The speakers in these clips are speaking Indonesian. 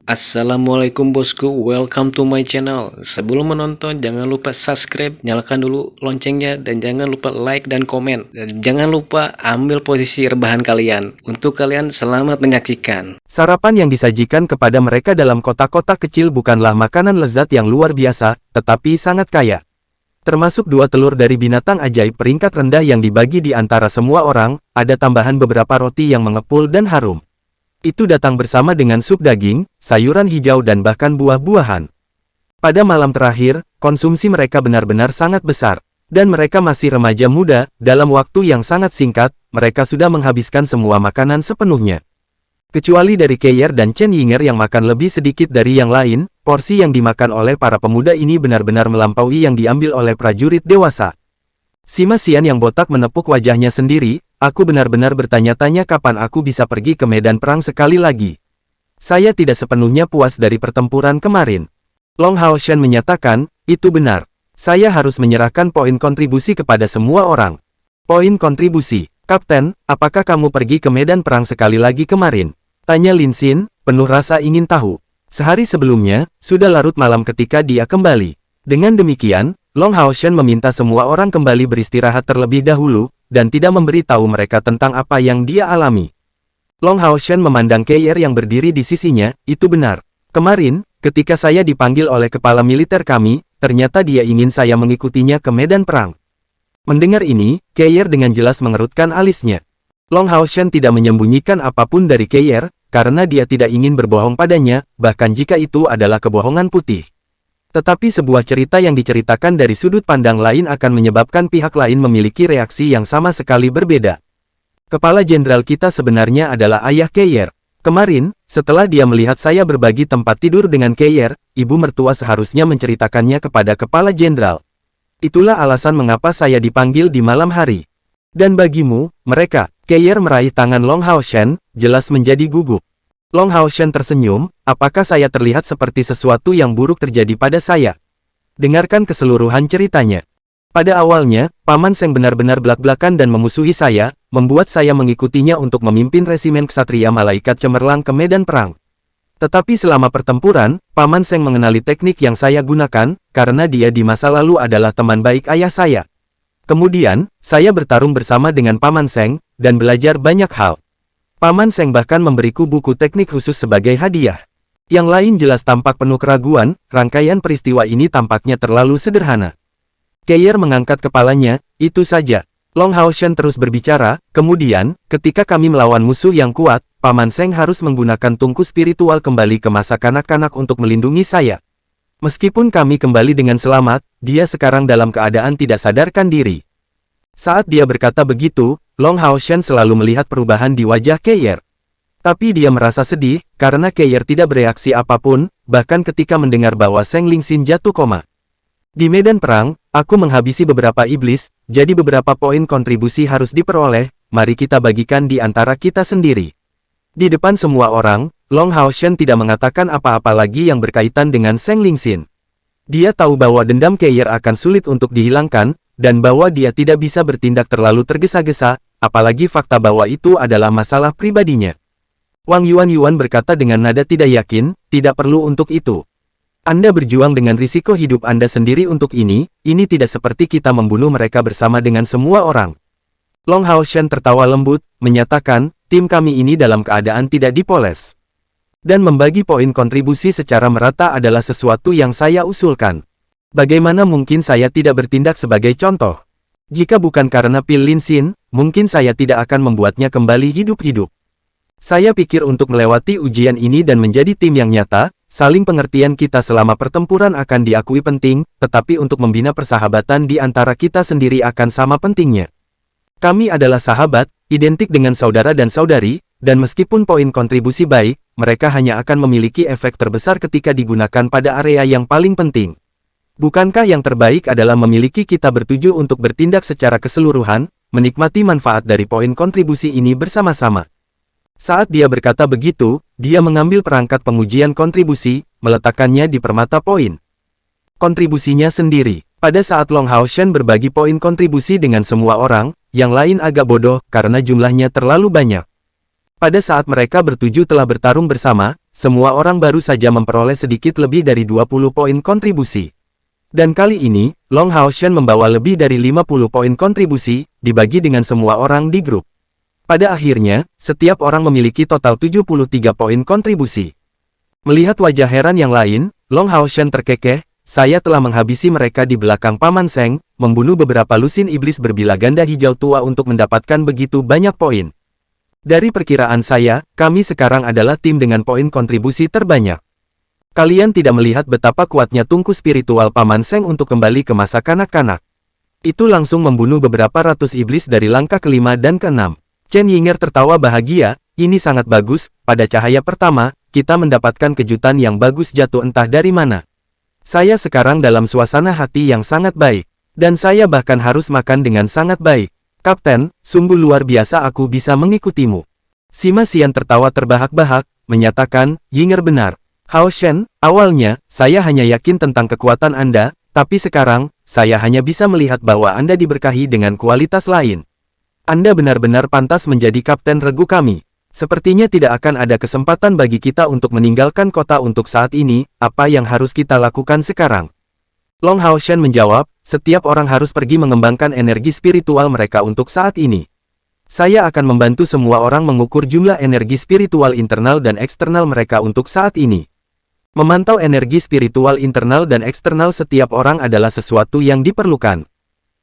Assalamualaikum bosku, welcome to my channel. Sebelum menonton, jangan lupa subscribe, nyalakan dulu loncengnya, dan jangan lupa like dan komen. Dan jangan lupa ambil posisi rebahan kalian. Untuk kalian, selamat menyaksikan. Sarapan yang disajikan kepada mereka dalam kotak-kotak kecil bukanlah makanan lezat yang luar biasa, tetapi sangat kaya. Termasuk 2 telur dari binatang ajaib peringkat rendah yang dibagi di antara semua orang, ada tambahan beberapa roti yang mengepul dan harum. Itu datang bersama dengan sup daging, sayuran hijau dan bahkan buah-buahan. Pada malam terakhir, konsumsi mereka benar-benar sangat besar. Dan mereka masih remaja muda, dalam waktu yang sangat singkat, mereka sudah menghabiskan semua makanan sepenuhnya. Kecuali dari Keir dan Chen Yinger yang makan lebih sedikit dari yang lain, porsi yang dimakan oleh para pemuda ini benar-benar melampaui yang diambil oleh prajurit dewasa. Sima Xian yang botak menepuk wajahnya sendiri. Aku benar-benar bertanya-tanya kapan aku bisa pergi ke medan perang sekali lagi. Saya tidak sepenuhnya puas dari pertempuran kemarin. Long Hao Shen menyatakan, itu benar. Saya harus menyerahkan poin kontribusi kepada semua orang. Poin kontribusi. Kapten, apakah kamu pergi ke medan perang sekali lagi kemarin? Tanya Lin Xin, penuh rasa ingin tahu. Sehari sebelumnya, sudah larut malam ketika dia kembali. Dengan demikian, Long Hao Shen meminta semua orang kembali beristirahat terlebih dahulu, dan tidak memberi tahu mereka tentang apa yang dia alami. Long Hao Shen memandang Keir yang berdiri di sisinya, itu benar. Kemarin, ketika saya dipanggil oleh kepala militer kami, ternyata dia ingin saya mengikutinya ke medan perang. Mendengar ini, Keir dengan jelas mengerutkan alisnya. Long Hao Shen tidak menyembunyikan apapun dari Keir, karena dia tidak ingin berbohong padanya, bahkan jika itu adalah kebohongan putih. Tetapi sebuah cerita yang diceritakan dari sudut pandang lain akan menyebabkan pihak lain memiliki reaksi yang sama sekali berbeda. Kepala jenderal kita sebenarnya adalah ayah Keir. Kemarin, setelah dia melihat saya berbagi tempat tidur dengan Keir, ibu mertua seharusnya menceritakannya kepada kepala jenderal. Itulah alasan mengapa saya dipanggil di malam hari. Dan bagimu, mereka, Keir meraih tangan Long Hao Shen, jelas menjadi gugup. Long Hao Shen tersenyum, apakah saya terlihat seperti sesuatu yang buruk terjadi pada saya? Dengarkan keseluruhan ceritanya. Pada awalnya, Paman Seng benar-benar belak-belakan dan memusuhi saya, membuat saya mengikutinya untuk memimpin resimen ksatria malaikat cemerlang ke medan perang. Tetapi selama pertempuran, Paman Seng mengenali teknik yang saya gunakan, karena dia di masa lalu adalah teman baik ayah saya. Kemudian, saya bertarung bersama dengan Paman Seng, dan belajar banyak hal. Paman Seng bahkan memberiku buku teknik khusus sebagai hadiah. Yang lain jelas tampak penuh keraguan, rangkaian peristiwa ini tampaknya terlalu sederhana. Keir mengangkat kepalanya, itu saja. Long Hao Shen terus berbicara, kemudian, ketika kami melawan musuh yang kuat, Paman Seng harus menggunakan tungku spiritual kembali ke masa kanak-kanak untuk melindungi saya. Meskipun kami kembali dengan selamat, dia sekarang dalam keadaan tidak sadarkan diri. Saat dia berkata begitu, Long Hao Shen selalu melihat perubahan di wajah Keir. Tapi dia merasa sedih, karena Keir tidak bereaksi apapun, bahkan ketika mendengar bahwa Seng Lingxin jatuh koma. Di medan perang, aku menghabisi beberapa iblis, jadi beberapa poin kontribusi harus diperoleh, mari kita bagikan di antara kita sendiri. Di depan semua orang, Long Hao Shen tidak mengatakan apa-apa lagi yang berkaitan dengan Seng Lingxin. Dia tahu bahwa dendam Keir akan sulit untuk dihilangkan, dan bahwa dia tidak bisa bertindak terlalu tergesa-gesa, apalagi fakta bahwa itu adalah masalah pribadinya. Wang Yuan berkata dengan nada tidak yakin, tidak perlu untuk itu. Anda berjuang dengan risiko hidup Anda sendiri untuk ini tidak seperti kita membunuh mereka bersama dengan semua orang. Long Hao Shen tertawa lembut, menyatakan, tim kami ini dalam keadaan tidak dipoles. Dan membagi poin kontribusi secara merata adalah sesuatu yang saya usulkan. Bagaimana mungkin saya tidak bertindak sebagai contoh? Jika bukan karena Pil Lin Xin, mungkin saya tidak akan membuatnya kembali hidup-hidup. Saya pikir untuk melewati ujian ini dan menjadi tim yang nyata, saling pengertian kita selama pertempuran akan diakui penting, tetapi untuk membina persahabatan di antara kita sendiri akan sama pentingnya. Kami adalah sahabat, identik dengan saudara dan saudari, dan meskipun poin kontribusi baik, mereka hanya akan memiliki efek terbesar ketika digunakan pada area yang paling penting. Bukankah yang terbaik adalah memiliki kita bertujuh untuk bertindak secara keseluruhan, menikmati manfaat dari poin kontribusi ini bersama-sama? Saat dia berkata begitu, dia mengambil perangkat pengujian kontribusi, meletakkannya di permata poin kontribusinya sendiri. Pada saat Long Hao Shen berbagi poin kontribusi dengan semua orang, yang lain agak bodoh karena jumlahnya terlalu banyak. Pada saat mereka bertujuh telah bertarung bersama, semua orang baru saja memperoleh sedikit lebih dari 20 poin kontribusi. Dan kali ini, Long Hao Shen membawa lebih dari 50 poin kontribusi, dibagi dengan semua orang di grup. Pada akhirnya, setiap orang memiliki total 73 poin kontribusi. Melihat wajah heran yang lain, Long Hao Shen terkekeh, saya telah menghabisi mereka di belakang Paman Seng, membunuh beberapa lusin iblis berbilah ganda hijau tua untuk mendapatkan begitu banyak poin. Dari perkiraan saya, kami sekarang adalah tim dengan poin kontribusi terbanyak. Kalian tidak melihat betapa kuatnya tungku spiritual Paman Seng untuk kembali ke masa kanak-kanak. Itu langsung membunuh beberapa ratus iblis dari langkah kelima dan keenam. Chen Yinger tertawa bahagia, ini sangat bagus, pada cahaya pertama, kita mendapatkan kejutan yang bagus jatuh entah dari mana. Saya sekarang dalam suasana hati yang sangat baik, dan saya bahkan harus makan dengan sangat baik. Kapten, sungguh luar biasa aku bisa mengikutimu. Sima Xian tertawa terbahak-bahak, menyatakan, Yinger benar. Hao Shen, awalnya, saya hanya yakin tentang kekuatan Anda, tapi sekarang, saya hanya bisa melihat bahwa Anda diberkahi dengan kualitas lain. Anda benar-benar pantas menjadi kapten regu kami. Sepertinya tidak akan ada kesempatan bagi kita untuk meninggalkan kota untuk saat ini, apa yang harus kita lakukan sekarang? Long Hao Shen menjawab, setiap orang harus pergi mengembangkan energi spiritual mereka untuk saat ini. Saya akan membantu semua orang mengukur jumlah energi spiritual internal dan eksternal mereka untuk saat ini. Memantau energi spiritual internal dan eksternal setiap orang adalah sesuatu yang diperlukan.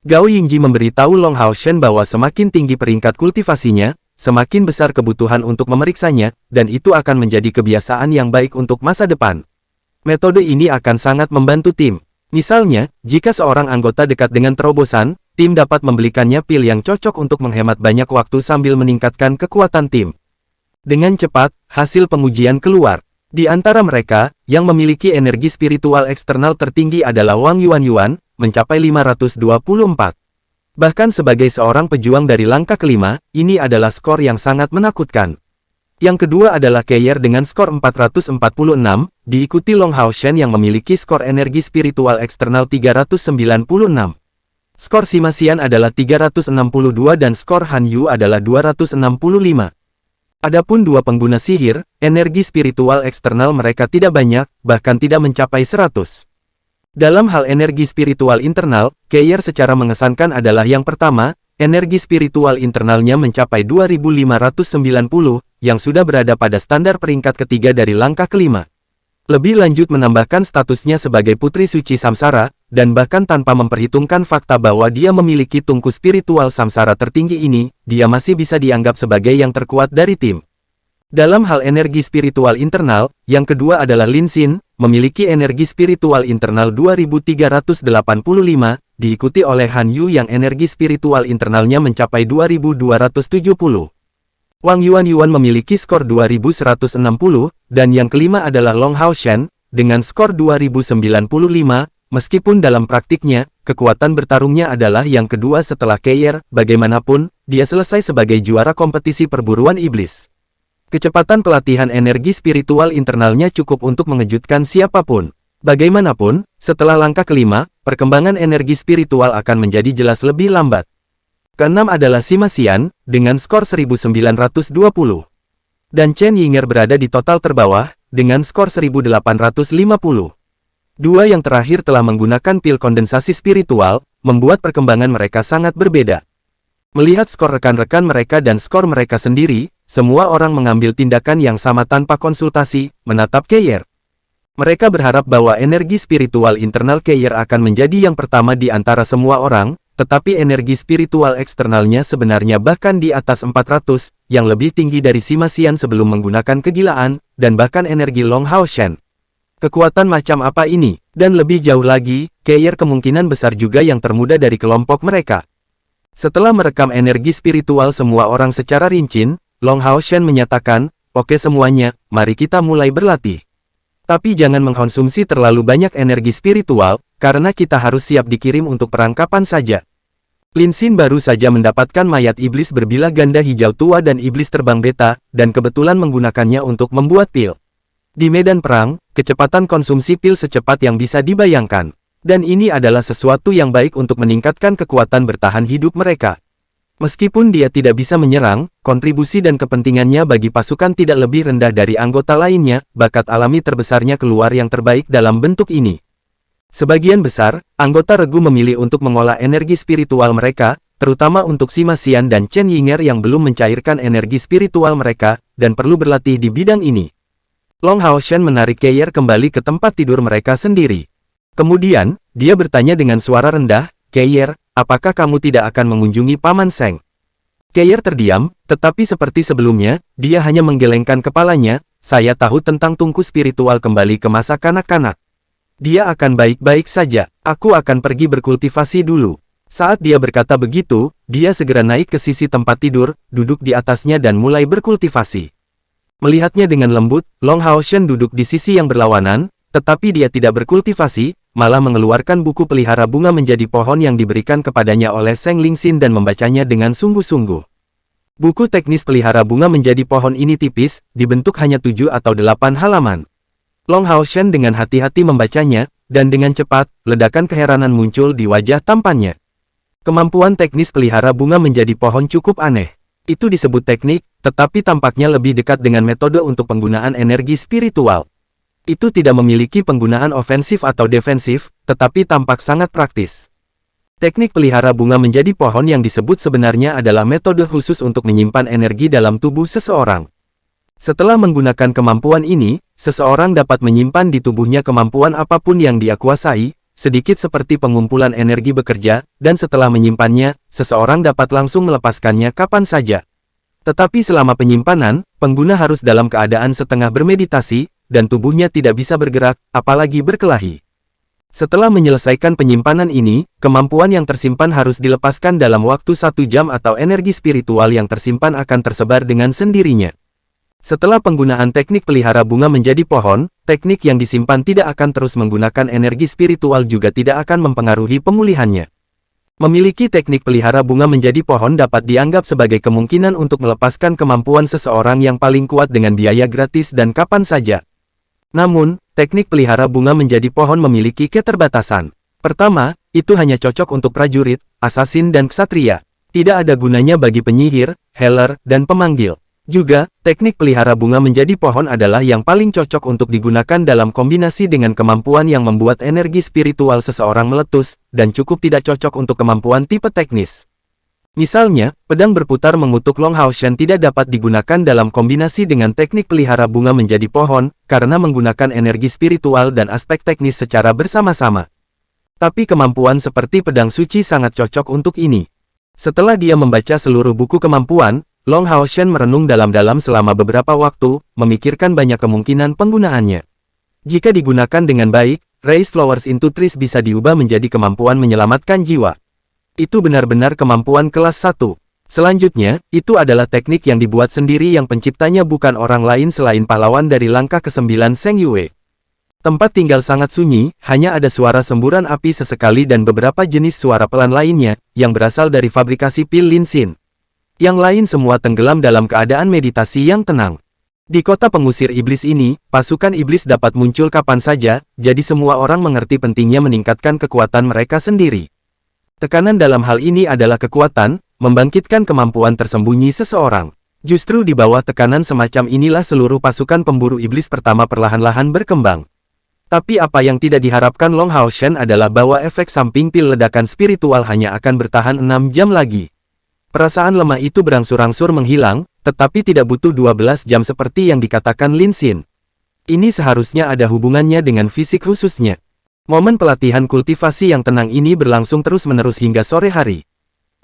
Gao Yingji memberitahu Long Hao Shen bahwa semakin tinggi peringkat kultivasinya, semakin besar kebutuhan untuk memeriksanya, dan itu akan menjadi kebiasaan yang baik untuk masa depan. Metode ini akan sangat membantu tim. Misalnya, jika seorang anggota dekat dengan terobosan, tim dapat membelikannya pil yang cocok untuk menghemat banyak waktu sambil meningkatkan kekuatan tim. Dengan cepat, hasil pengujian keluar. Di antara mereka, yang memiliki energi spiritual eksternal tertinggi adalah Wang Yuan, mencapai 524. Bahkan sebagai seorang pejuang dari langkah kelima, ini adalah skor yang sangat menakutkan. Yang kedua adalah Keyer dengan skor 446, diikuti Long Hao Shen yang memiliki skor energi spiritual eksternal 396. Skor Sima Xian adalah 362 dan skor Han Yu adalah 265. Adapun dua pengguna sihir, energi spiritual eksternal mereka tidak banyak, bahkan tidak mencapai 100. Dalam hal energi spiritual internal, Keyer secara mengesankan adalah yang pertama, energi spiritual internalnya mencapai 2590, yang sudah berada pada standar peringkat ketiga dari langkah kelima. Lebih lanjut menambahkan statusnya sebagai Putri Suci Samsara, dan bahkan tanpa memperhitungkan fakta bahwa dia memiliki tungku spiritual Samsara tertinggi ini, dia masih bisa dianggap sebagai yang terkuat dari tim. Dalam hal energi spiritual internal, yang kedua adalah Lin Xin, memiliki energi spiritual internal 2385, diikuti oleh Han Yu yang energi spiritual internalnya mencapai 2270. Wang Yuan memiliki skor 2160, dan yang kelima adalah Long Hao Shen, dengan skor 2095, meskipun dalam praktiknya, kekuatan bertarungnya adalah yang kedua setelah Keyer, bagaimanapun, dia selesai sebagai juara kompetisi perburuan iblis. Kecepatan pelatihan energi spiritual internalnya cukup untuk mengejutkan siapapun. Bagaimanapun, setelah langkah kelima, perkembangan energi spiritual akan menjadi jelas lebih lambat. Keenam adalah Sima Xian, dengan skor 1920. Dan Chen Yinger berada di total terbawah, dengan skor 1850. Dua yang terakhir telah menggunakan pil kondensasi spiritual, membuat perkembangan mereka sangat berbeda. Melihat skor rekan-rekan mereka dan skor mereka sendiri, semua orang mengambil tindakan yang sama tanpa konsultasi, menatap Keyer. Mereka berharap bahwa energi spiritual internal Keyer akan menjadi yang pertama di antara semua orang, tetapi energi spiritual eksternalnya sebenarnya bahkan di atas 400, yang lebih tinggi dari Sima Xian sebelum menggunakan kegilaan, dan bahkan energi Long Hao Shen. Kekuatan macam apa ini? Dan lebih jauh lagi, Keyer kemungkinan besar juga yang termuda dari kelompok mereka. Setelah merekam energi spiritual semua orang secara rinci, Long Hao Shen menyatakan, oke semuanya, mari kita mulai berlatih. Tapi jangan mengkonsumsi terlalu banyak energi spiritual, karena kita harus siap dikirim untuk perangkapan saja. Lin Xin baru saja mendapatkan mayat iblis berbilah ganda hijau tua dan iblis terbang beta, dan kebetulan menggunakannya untuk membuat pil. Di medan perang, kecepatan konsumsi pil secepat yang bisa dibayangkan. Dan ini adalah sesuatu yang baik untuk meningkatkan kekuatan bertahan hidup mereka. Meskipun dia tidak bisa menyerang, kontribusi dan kepentingannya bagi pasukan tidak lebih rendah dari anggota lainnya, bakat alami terbesarnya keluar yang terbaik dalam bentuk ini. Sebagian besar, anggota regu memilih untuk mengolah energi spiritual mereka, terutama untuk Sima Xian dan Chen Yinger yang belum mencairkan energi spiritual mereka, dan perlu berlatih di bidang ini. Long Haoshan menarik Keir kembali ke tempat tidur mereka sendiri. Kemudian, dia bertanya dengan suara rendah, "Keir, apakah kamu tidak akan mengunjungi Paman Seng?" Keir terdiam, tetapi seperti sebelumnya, dia hanya menggelengkan kepalanya. "Saya tahu tentang tungku spiritual kembali ke masa kanak-kanak. Dia akan baik-baik saja, aku akan pergi berkultivasi dulu." Saat dia berkata begitu, dia segera naik ke sisi tempat tidur, duduk di atasnya dan mulai berkultivasi. Melihatnya dengan lembut, Long Haoshan duduk di sisi yang berlawanan, tetapi dia tidak berkultivasi, malah mengeluarkan buku pelihara bunga menjadi pohon yang diberikan kepadanya oleh Seng Lingxin dan membacanya dengan sungguh-sungguh. Buku teknis pelihara bunga menjadi pohon ini tipis, dibentuk hanya 7 atau 8 halaman. Long Haoshan dengan hati-hati membacanya, dan dengan cepat, ledakan keheranan muncul di wajah tampannya. Kemampuan teknis pelihara bunga menjadi pohon cukup aneh. Itu disebut teknik, tetapi tampaknya lebih dekat dengan metode untuk penggunaan energi spiritual. Itu tidak memiliki penggunaan ofensif atau defensif, tetapi tampak sangat praktis. Teknik pelihara bunga menjadi pohon yang disebut sebenarnya adalah metode khusus untuk menyimpan energi dalam tubuh seseorang. Setelah menggunakan kemampuan ini, seseorang dapat menyimpan di tubuhnya kemampuan apapun yang dia kuasai, sedikit seperti pengumpulan energi bekerja, dan setelah menyimpannya, seseorang dapat langsung melepaskannya kapan saja. Tetapi selama penyimpanan, pengguna harus dalam keadaan setengah bermeditasi, dan tubuhnya tidak bisa bergerak, apalagi berkelahi. Setelah menyelesaikan penyimpanan ini, kemampuan yang tersimpan harus dilepaskan dalam waktu 1 jam atau energi spiritual yang tersimpan akan tersebar dengan sendirinya. Setelah penggunaan teknik pelihara bunga menjadi pohon, teknik yang disimpan tidak akan terus menggunakan energi spiritual juga tidak akan mempengaruhi pemulihannya. Memiliki teknik pelihara bunga menjadi pohon dapat dianggap sebagai kemungkinan untuk melepaskan kemampuan seseorang yang paling kuat dengan biaya gratis dan kapan saja. Namun, teknik pelihara bunga menjadi pohon memiliki keterbatasan. Pertama, itu hanya cocok untuk prajurit, asasin dan ksatria. Tidak ada gunanya bagi penyihir, healer, dan pemanggil. Juga, teknik pelihara bunga menjadi pohon adalah yang paling cocok untuk digunakan dalam kombinasi dengan kemampuan yang membuat energi spiritual seseorang meletus, dan cukup tidak cocok untuk kemampuan tipe teknis. Misalnya, pedang berputar mengutuk Long Haoshan tidak dapat digunakan dalam kombinasi dengan teknik pelihara bunga menjadi pohon, karena menggunakan energi spiritual dan aspek teknis secara bersama-sama. Tapi kemampuan seperti pedang suci sangat cocok untuk ini. Setelah dia membaca seluruh buku kemampuan, Long Haoshan merenung dalam-dalam selama beberapa waktu, memikirkan banyak kemungkinan penggunaannya. Jika digunakan dengan baik, Raise Flowers into Trees bisa diubah menjadi kemampuan menyelamatkan jiwa. Itu benar-benar kemampuan kelas 1. Selanjutnya, itu adalah teknik yang dibuat sendiri yang penciptanya bukan orang lain selain pahlawan dari langkah ke-9 Seng Yue. Tempat tinggal sangat sunyi, hanya ada suara semburan api sesekali dan beberapa jenis suara pelan lainnya, yang berasal dari fabrikasi pil Lingxin. Yang lain semua tenggelam dalam keadaan meditasi yang tenang. Di kota pengusir iblis ini, pasukan iblis dapat muncul kapan saja, jadi semua orang mengerti pentingnya meningkatkan kekuatan mereka sendiri. Tekanan dalam hal ini adalah kekuatan, membangkitkan kemampuan tersembunyi seseorang. Justru di bawah tekanan semacam inilah seluruh pasukan pemburu iblis pertama perlahan-lahan berkembang. Tapi apa yang tidak diharapkan Long Haoshan adalah bahwa efek samping pil ledakan spiritual hanya akan bertahan 6 jam lagi. Perasaan lemah itu berangsur-angsur menghilang, tetapi tidak butuh 12 jam seperti yang dikatakan Lingxin. Ini seharusnya ada hubungannya dengan fisik khususnya. Momen pelatihan kultivasi yang tenang ini berlangsung terus-menerus hingga sore hari.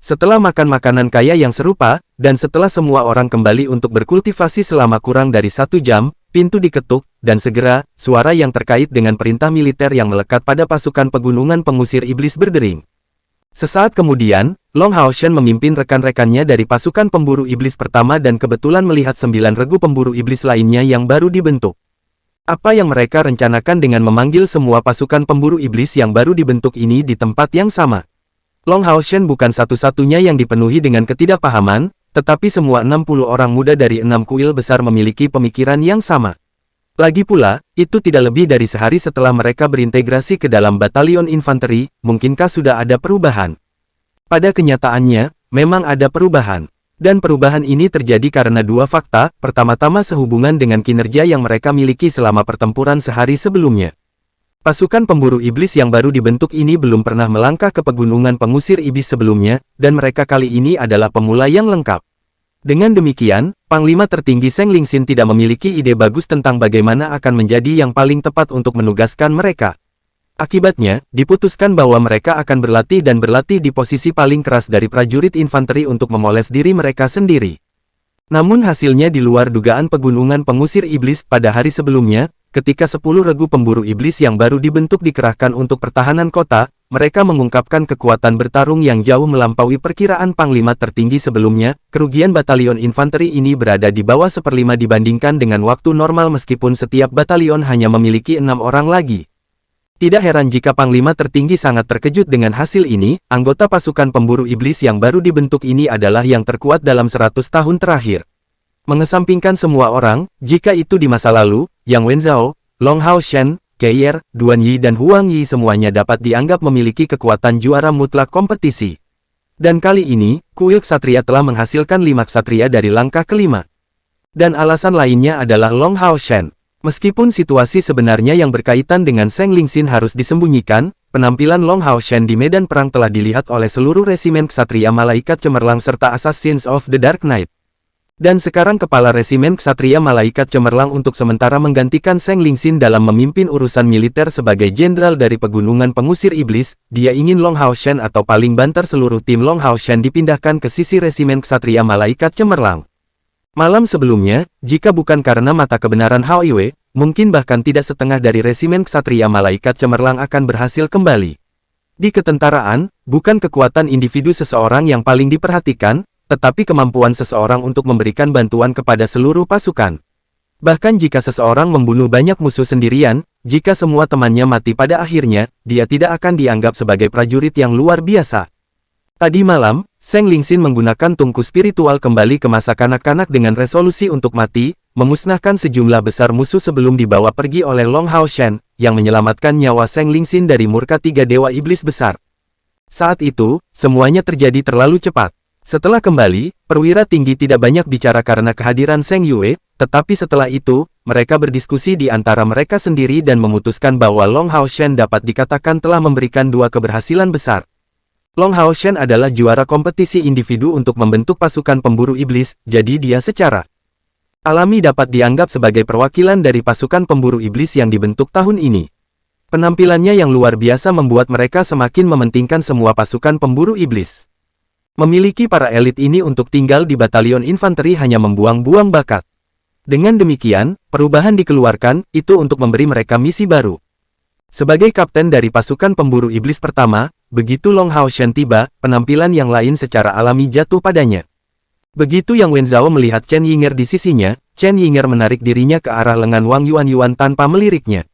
Setelah makan makanan kaya yang serupa, dan setelah semua orang kembali untuk berkultivasi selama kurang dari 1 jam, pintu diketuk, dan segera, suara yang terkait dengan perintah militer yang melekat pada pasukan pegunungan pengusir iblis berdering. Sesaat kemudian, Long Haoshan memimpin rekan-rekannya dari pasukan pemburu iblis pertama dan kebetulan melihat 9 regu pemburu iblis lainnya yang baru dibentuk. Apa yang mereka rencanakan dengan memanggil semua pasukan pemburu iblis yang baru dibentuk ini di tempat yang sama? Long Haoshan bukan satu-satunya yang dipenuhi dengan ketidakpahaman, tetapi semua 60 orang muda dari 6 kuil besar memiliki pemikiran yang sama. Lagi pula, itu tidak lebih dari sehari setelah mereka berintegrasi ke dalam batalion infanteri, mungkinkah sudah ada perubahan? Pada kenyataannya, memang ada perubahan. Dan perubahan ini terjadi karena dua fakta, pertama-tama sehubungan dengan kinerja yang mereka miliki selama pertempuran sehari sebelumnya. Pasukan pemburu iblis yang baru dibentuk ini belum pernah melangkah ke pegunungan pengusir iblis sebelumnya, dan mereka kali ini adalah pemula yang lengkap. Dengan demikian, Panglima tertinggi Seng Lingxin tidak memiliki ide bagus tentang bagaimana akan menjadi yang paling tepat untuk menugaskan mereka. Akibatnya, diputuskan bahwa mereka akan berlatih dan berlatih di posisi paling keras dari prajurit infanteri untuk memoles diri mereka sendiri. Namun hasilnya di luar dugaan pegunungan pengusir iblis pada hari sebelumnya, ketika 10 regu pemburu iblis yang baru dibentuk dikerahkan untuk pertahanan kota, mereka mengungkapkan kekuatan bertarung yang jauh melampaui perkiraan Panglima tertinggi sebelumnya. Kerugian batalion infanteri ini berada di bawah 1/5 dibandingkan dengan waktu normal meskipun setiap batalion hanya memiliki 6 orang lagi. Tidak heran jika Panglima tertinggi sangat terkejut dengan hasil ini. Anggota pasukan pemburu iblis yang baru dibentuk ini adalah yang terkuat dalam 100 tahun terakhir. Mengesampingkan semua orang, jika itu di masa lalu, Yang Wenzhao, Long Hao Shen, Keier, Duan Yi dan Huang Yi semuanya dapat dianggap memiliki kekuatan juara mutlak kompetisi. Dan kali ini, kuil ksatria telah menghasilkan 5 ksatria dari langkah kelima. Dan alasan lainnya adalah Long Hao Shen. Meskipun situasi sebenarnya yang berkaitan dengan Seng Lingxin harus disembunyikan, penampilan Long Hao Shen di medan perang telah dilihat oleh seluruh resimen ksatria Malaikat Cemerlang serta Assassins of the Dark Knight. Dan sekarang kepala resimen ksatria Malaikat Cemerlang untuk sementara menggantikan Seng Lingxin dalam memimpin urusan militer sebagai jenderal dari pegunungan pengusir iblis. Dia ingin Long Hao Shen atau paling banter seluruh tim Long Hao Shen dipindahkan ke sisi resimen ksatria Malaikat Cemerlang. Malam sebelumnya, jika bukan karena mata kebenaran Hao Yue, mungkin bahkan tidak setengah dari resimen ksatria Malaikat Cemerlang akan berhasil kembali. Di ketentaraan, bukan kekuatan individu seseorang yang paling diperhatikan, tetapi kemampuan seseorang untuk memberikan bantuan kepada seluruh pasukan. Bahkan jika seseorang membunuh banyak musuh sendirian, jika semua temannya mati pada akhirnya, dia tidak akan dianggap sebagai prajurit yang luar biasa. Tadi malam, Seng Lingxin menggunakan tungku spiritual kembali ke masa kanak-kanak dengan resolusi untuk mati, memusnahkan sejumlah besar musuh sebelum dibawa pergi oleh Long Hao Shen, yang menyelamatkan nyawa Seng Lingxin dari murka 3 dewa iblis besar. Saat itu, semuanya terjadi terlalu cepat. Setelah kembali, perwira tinggi tidak banyak bicara karena kehadiran Seng Yue, tetapi setelah itu, mereka berdiskusi di antara mereka sendiri dan memutuskan bahwa Long Hao Shen dapat dikatakan telah memberikan 2 keberhasilan besar. Long Hao Shen adalah juara kompetisi individu untuk membentuk pasukan pemburu iblis, jadi dia secara alami dapat dianggap sebagai perwakilan dari pasukan pemburu iblis yang dibentuk tahun ini. Penampilannya yang luar biasa membuat mereka semakin mementingkan semua pasukan pemburu iblis. Memiliki para elit ini untuk tinggal di batalion infanteri hanya membuang-buang bakat. Dengan demikian, perubahan dikeluarkan, itu untuk memberi mereka misi baru. Sebagai kapten dari pasukan pemburu iblis pertama, begitu Long Hao Shen tiba, penampilan yang lain secara alami jatuh padanya. Begitu Yang Wenzhao melihat Chen Yinger di sisinya, Chen Yinger menarik dirinya ke arah lengan Wang Yuan tanpa meliriknya.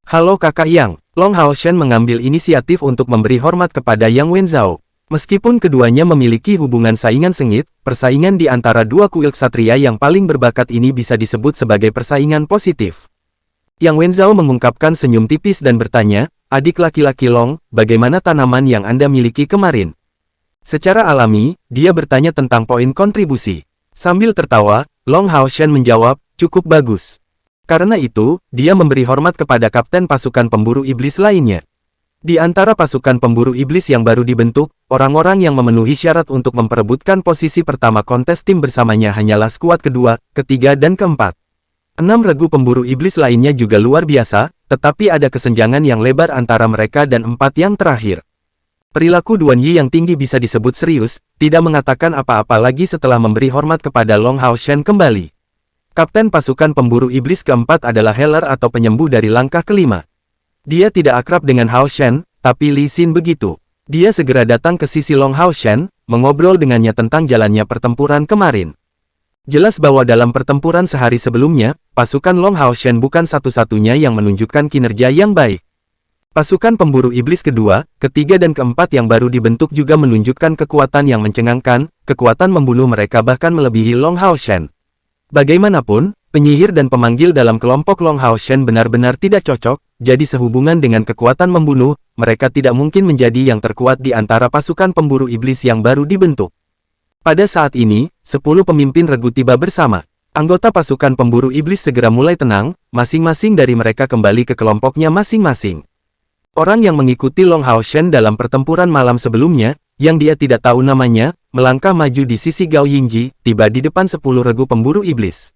"Halo kakak Yang." Long Hao Shen mengambil inisiatif untuk memberi hormat kepada Yang Wenzhao. Meskipun keduanya memiliki hubungan saingan sengit, persaingan di antara dua kuil ksatria yang paling berbakat ini bisa disebut sebagai persaingan positif. Yang Wenzhao mengungkapkan senyum tipis dan bertanya, "Adik laki-laki Long, bagaimana tanaman yang Anda miliki kemarin?" Secara alami, dia bertanya tentang poin kontribusi. Sambil tertawa, Long Hao Shen menjawab, "Cukup bagus." Karena itu, dia memberi hormat kepada kapten pasukan pemburu iblis lainnya. Di antara pasukan pemburu iblis yang baru dibentuk, orang-orang yang memenuhi syarat untuk memperebutkan posisi pertama kontes tim bersamanya hanyalah skuad kedua, ketiga dan keempat. 6 regu pemburu iblis lainnya juga luar biasa, tetapi ada kesenjangan yang lebar antara mereka dan 4 yang terakhir. Perilaku Duan Yi yang tinggi bisa disebut serius, tidak mengatakan apa-apa lagi setelah memberi hormat kepada Long Hao Shen kembali. Kapten pasukan pemburu iblis keempat adalah Healer atau penyembuh dari langkah kelima. Dia tidak akrab dengan Hao Shen, tapi Li Xin begitu. Dia segera datang ke sisi Long Hao Shen, mengobrol dengannya tentang jalannya pertempuran kemarin. Jelas bahwa dalam pertempuran sehari sebelumnya, pasukan Long Hao Shen bukan satu-satunya yang menunjukkan kinerja yang baik. Pasukan pemburu iblis kedua, ketiga dan keempat yang baru dibentuk juga menunjukkan kekuatan yang mencengangkan, kekuatan membunuh mereka bahkan melebihi Long Hao Shen. Bagaimanapun, penyihir dan pemanggil dalam kelompok Long Hao Shen benar-benar tidak cocok, jadi sehubungan dengan kekuatan membunuh, mereka tidak mungkin menjadi yang terkuat di antara pasukan pemburu iblis yang baru dibentuk. Pada saat ini, 10 pemimpin regu tiba bersama. Anggota pasukan pemburu iblis segera mulai tenang, masing-masing dari mereka kembali ke kelompoknya masing-masing. Orang yang mengikuti Long Hao Shen dalam pertempuran malam sebelumnya, yang dia tidak tahu namanya, melangkah maju di sisi Gao Yingji, tiba di depan 10 regu pemburu iblis.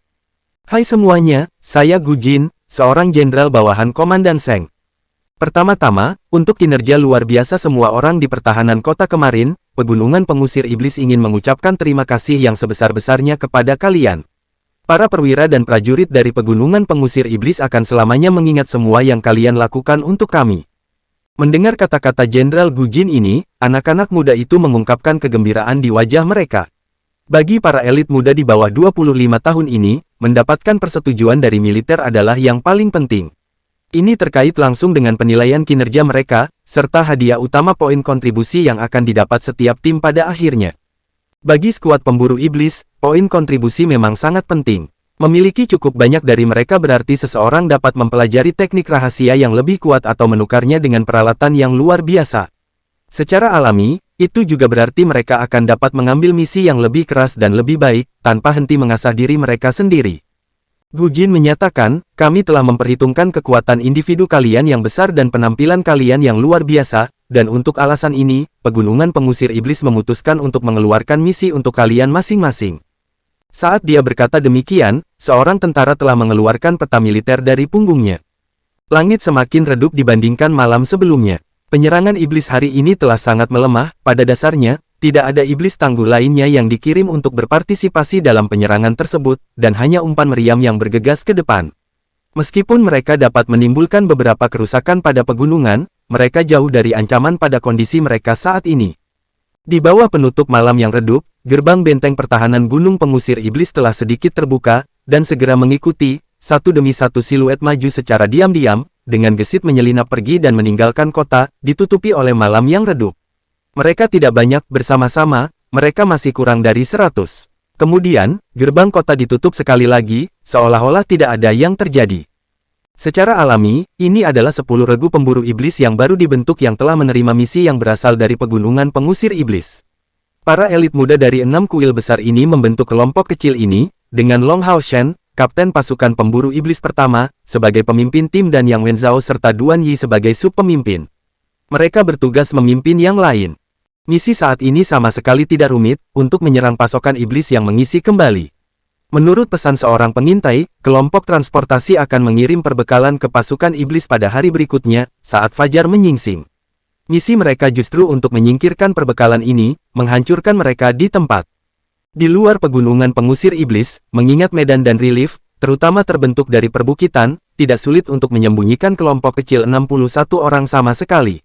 Hai semuanya, saya Gu Jin, seorang jenderal bawahan Komandan Seng. Pertama-tama, untuk kinerja luar biasa semua orang di pertahanan kota kemarin, Pegunungan Pengusir Iblis ingin mengucapkan terima kasih yang sebesar-besarnya kepada kalian. Para perwira dan prajurit dari Pegunungan Pengusir Iblis akan selamanya mengingat semua yang kalian lakukan untuk kami. Mendengar kata-kata Jenderal Gu Jin ini, anak-anak muda itu mengungkapkan kegembiraan di wajah mereka. Bagi para elit muda di bawah 25 tahun ini, mendapatkan persetujuan dari militer adalah yang paling penting. Ini terkait langsung dengan penilaian kinerja mereka, serta hadiah utama poin kontribusi yang akan didapat setiap tim pada akhirnya. Bagi skuad pemburu iblis, poin kontribusi memang sangat penting. Memiliki cukup banyak dari mereka berarti seseorang dapat mempelajari teknik rahasia yang lebih kuat atau menukarnya dengan peralatan yang luar biasa. Secara alami, itu juga berarti mereka akan dapat mengambil misi yang lebih keras dan lebih baik, tanpa henti mengasah diri mereka sendiri. Gu Jin menyatakan, kami telah memperhitungkan kekuatan individu kalian yang besar dan penampilan kalian yang luar biasa, dan untuk alasan ini, Pegunungan Pengusir Iblis memutuskan untuk mengeluarkan misi untuk kalian masing-masing. Saat dia berkata demikian, seorang tentara telah mengeluarkan peta militer dari punggungnya. Langit semakin redup dibandingkan malam sebelumnya. Penyerangan iblis hari ini telah sangat melemah, pada dasarnya, tidak ada iblis tangguh lainnya yang dikirim untuk berpartisipasi dalam penyerangan tersebut, dan hanya umpan meriam yang bergegas ke depan. Meskipun mereka dapat menimbulkan beberapa kerusakan pada pegunungan, mereka jauh dari ancaman pada kondisi mereka saat ini. Di bawah penutup malam yang redup, gerbang benteng pertahanan Gunung Pengusir Iblis telah sedikit terbuka, dan segera mengikuti, satu demi satu siluet maju secara diam-diam, dengan gesit menyelinap pergi dan meninggalkan kota, ditutupi oleh malam yang redup. Mereka tidak banyak bersama-sama, mereka masih kurang dari 100. Kemudian, gerbang kota ditutup sekali lagi, seolah-olah tidak ada yang terjadi. Secara alami, ini adalah 10 regu pemburu iblis yang baru dibentuk yang telah menerima misi yang berasal dari Pegunungan Pengusir Iblis. Para elit muda dari 6 kuil besar ini membentuk kelompok kecil ini, dengan Long Hao Shen, Kapten Pasukan Pemburu Iblis Pertama, sebagai pemimpin tim dan Yang Wenzhao serta Duan Yi sebagai sub-pemimpin. Mereka bertugas memimpin yang lain. Misi saat ini sama sekali tidak rumit, untuk menyerang pasokan iblis yang mengisi kembali. Menurut pesan seorang pengintai, kelompok transportasi akan mengirim perbekalan ke pasukan iblis pada hari berikutnya, saat fajar menyingsing. Misi mereka justru untuk menyingkirkan perbekalan ini, menghancurkan mereka di tempat. Di luar Pegunungan Pengusir Iblis, mengingat medan dan relief, terutama terbentuk dari perbukitan, tidak sulit untuk menyembunyikan kelompok kecil 61 orang sama sekali.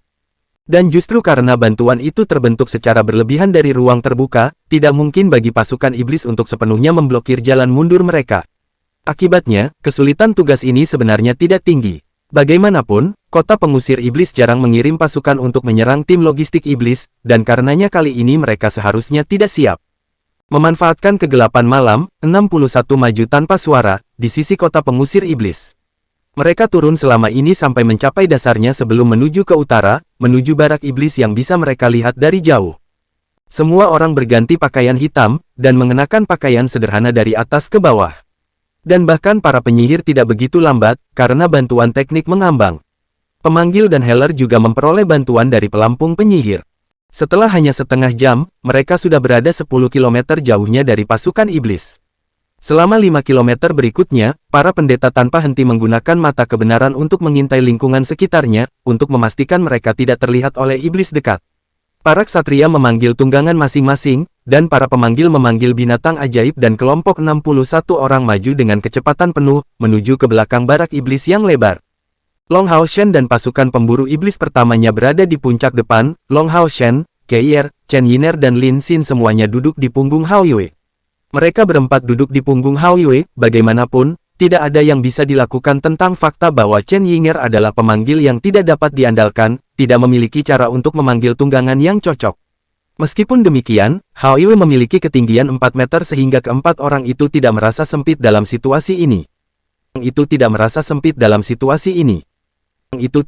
Dan justru karena bantuan itu terbentuk secara berlebihan dari ruang terbuka, tidak mungkin bagi pasukan iblis untuk sepenuhnya memblokir jalan mundur mereka. Akibatnya, kesulitan tugas ini sebenarnya tidak tinggi. Bagaimanapun, kota pengusir iblis jarang mengirim pasukan untuk menyerang tim logistik iblis, dan karenanya kali ini mereka seharusnya tidak siap. Memanfaatkan kegelapan malam, 61 maju tanpa suara, di sisi kota pengusir iblis. Mereka turun selama ini sampai mencapai dasarnya sebelum menuju ke utara, menuju barak iblis yang bisa mereka lihat dari jauh. Semua orang berganti pakaian hitam, dan mengenakan pakaian sederhana dari atas ke bawah. Dan bahkan para penyihir tidak begitu lambat, karena bantuan teknik mengambang. Pemanggil dan healer juga memperoleh bantuan dari pelampung penyihir. Setelah hanya setengah jam, mereka sudah berada 10 km jauhnya dari pasukan iblis. Selama 5 km berikutnya, para pendeta tanpa henti menggunakan mata kebenaran untuk mengintai lingkungan sekitarnya, untuk memastikan mereka tidak terlihat oleh iblis dekat. Para ksatria memanggil tunggangan masing-masing, dan para pemanggil memanggil binatang ajaib dan kelompok 61 orang maju dengan kecepatan penuh, menuju ke belakang barak iblis yang lebar. Long Hao Shen dan pasukan pemburu iblis pertamanya berada di puncak depan, Long Hao Shen, Keier, Chen Yiner dan Lin Xin semuanya duduk di punggung Hao Yue. Mereka berempat duduk di punggung Hao Yue, bagaimanapun, tidak ada yang bisa dilakukan tentang fakta bahwa Chen Yiner adalah pemanggil yang tidak dapat diandalkan, tidak memiliki cara untuk memanggil tunggangan yang cocok. Meskipun demikian, Hao Yue memiliki ketinggian 4 meter sehingga keempat orang itu tidak merasa sempit dalam situasi ini. Itu tidak merasa sempit dalam situasi ini. Itu